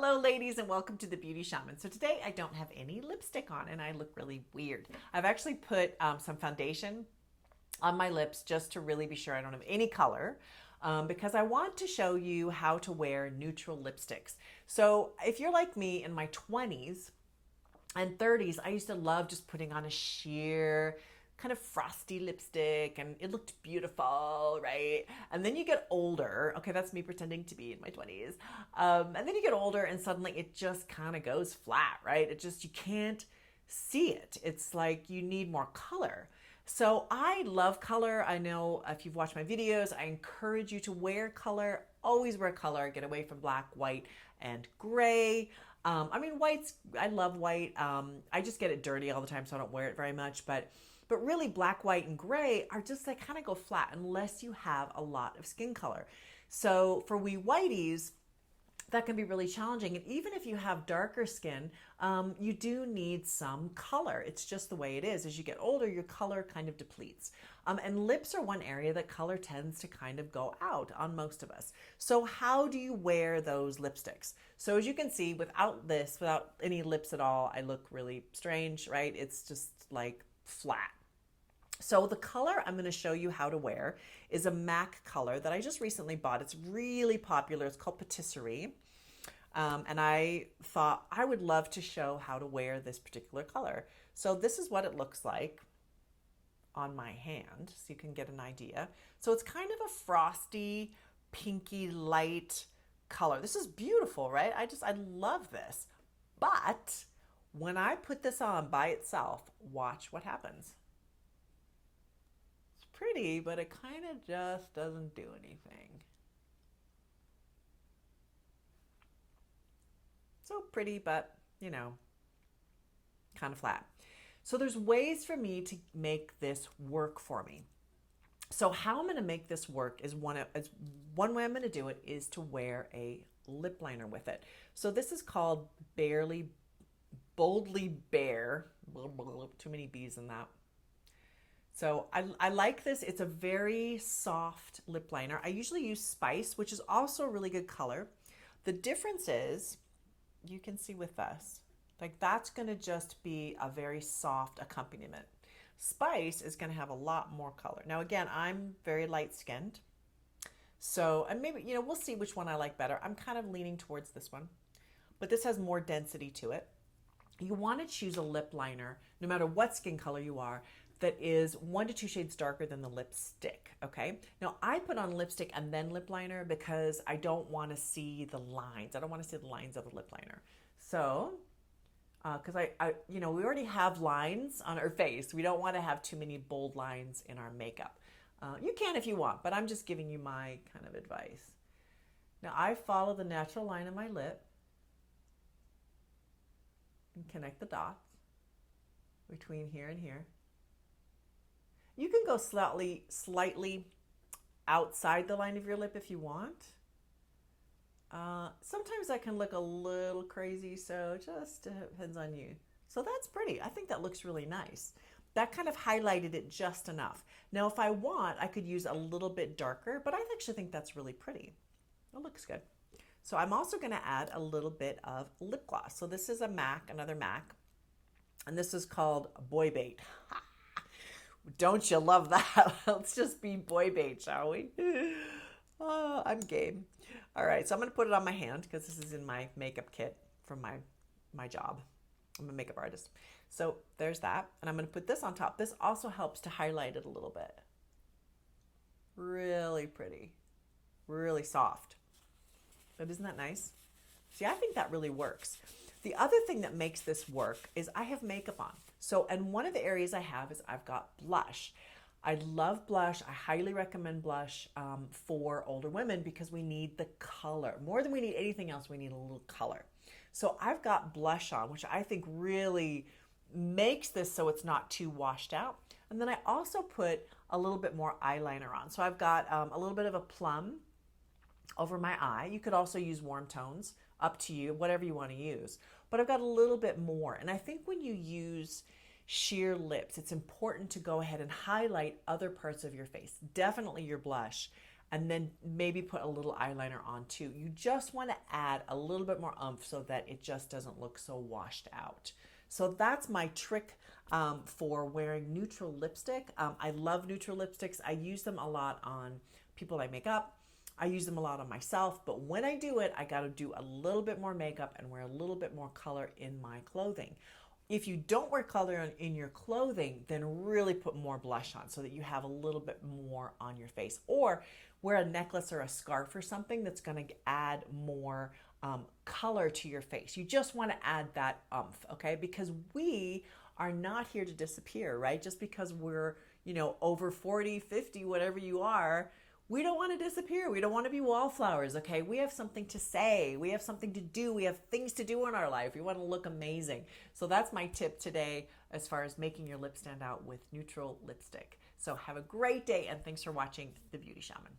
Hello ladies and welcome to the Beauty Shaman. So today I don't have any lipstick on and I look really weird. I've actually put some foundation on my lips just to really be sure I don't have any color because I want to show you how to wear neutral lipsticks. So if you're like me in my 20s and 30s, I used to love just putting on a sheer kind of frosty lipstick and it looked beautiful, right? And then you get older. Okay, that's me pretending to be in my 20s. And then you get older and suddenly it just kind of goes flat, right? You can't see it. It's like you need more color. So I love color. I know if you've watched my videos, I encourage you to wear color. Always wear color. Get away from black, white, and gray. White's, I love white. I just get it dirty all the time, so I don't wear it very much. But really black, white, and gray are just like kind of go flat unless you have a lot of skin color. So for we whiteys, that can be really challenging. And even if you have darker skin, you do need some color. It's just the way it is. As you get older, your color kind of depletes. And lips are one area that color tends to kind of go out on most of us. So how do you wear those lipsticks? So as you can see, without any lips at all, I look really strange, right? It's just like flat. So the color I'm going to show you how to wear is a MAC color that I just recently bought. It's really popular. It's called Patisserie. And I thought I would love to show how to wear this particular color. So this is what it looks like on my hand, so you can get an idea. So it's kind of a frosty, pinky, light color. This is beautiful, right? I love this. But when I put this on by itself, watch what happens. Pretty, but it kind of just doesn't do anything. So pretty, but kind of flat. So there's ways for me to make this work for me. So how I'm going to make this work is one way I'm going to do it is to wear a lip liner with it. So this is called Boldly Bare. Too many B's in that. So I like this. It's a very soft lip liner. I usually use Spice, which is also a really good color. The difference is, you can see with this, like that's going to just be a very soft accompaniment. Spice is going to have a lot more color. Now again, I'm very light skinned. So, and maybe, we'll see which one I like better. I'm kind of leaning towards this one, but this has more density to it. You want to choose a lip liner, no matter what skin color you are, that is 1 to 2 shades darker than the lipstick, okay? Now, I put on lipstick and then lip liner because I don't want to see the lines. I don't want to see the lines of the lip liner. So, because we already have lines on our face. We don't want to have too many bold lines in our makeup. You can if you want, but I'm just giving you my kind of advice. Now, I follow the natural line of my lip and connect the dots between here and here. You can go slightly outside the line of your lip if you want. Sometimes that can look a little crazy, so it just depends on you. So that's pretty. I think that looks really nice. That kind of highlighted it just enough. Now, if I want, I could use a little bit darker, but I actually think that's really pretty. It looks good. So I'm also going to add a little bit of lip gloss. So this is another MAC, and this is called Boy Bait. Don't you love that? Let's just be boy bait, shall we? Oh, I'm game. All right, so I'm going to put it on my hand because this is in my makeup kit from my job. I'm a makeup artist. So there's that. And I'm going to put this on top. This also helps to highlight it a little bit. Really pretty. Really soft. But isn't that nice? See, I think that really works. The other thing that makes this work is I have makeup on. So, and one of the areas I have is I've got blush. I love blush. I highly recommend blush for older women because we need the color. More than we need anything else, we need a little color. So I've got blush on, which I think really makes this so it's not too washed out. And then I also put a little bit more eyeliner on. So I've got a little bit of a plum over my eye. You could also use warm tones, up to you, whatever you want to use. But I've got a little bit more. And I think when you use sheer lips, it's important to go ahead and highlight other parts of your face, definitely your blush, and then maybe put a little eyeliner on too. You just want to add a little bit more oomph so that it just doesn't look so washed out. So that's my trick for wearing neutral lipstick. I love neutral lipsticks. I use them a lot on people I make up. I use them a lot on myself, but when I do it, I got to do a little bit more makeup and wear a little bit more color in my clothing. If you don't wear color in your clothing, then really put more blush on so that you have a little bit more on your face. Or wear a necklace or a scarf or something that's going to add more color to your face. You just want to add that oomph, okay? Because we are not here to disappear, right? Just because we're, over 40, 50, whatever you are, we don't want to disappear. We don't want to be wallflowers, okay? We have something to say. We have something to do. We have things to do in our life. We want to look amazing. So that's my tip today as far as making your lip stand out with neutral lipstick. So have a great day, and thanks for watching The Beauty Shaman.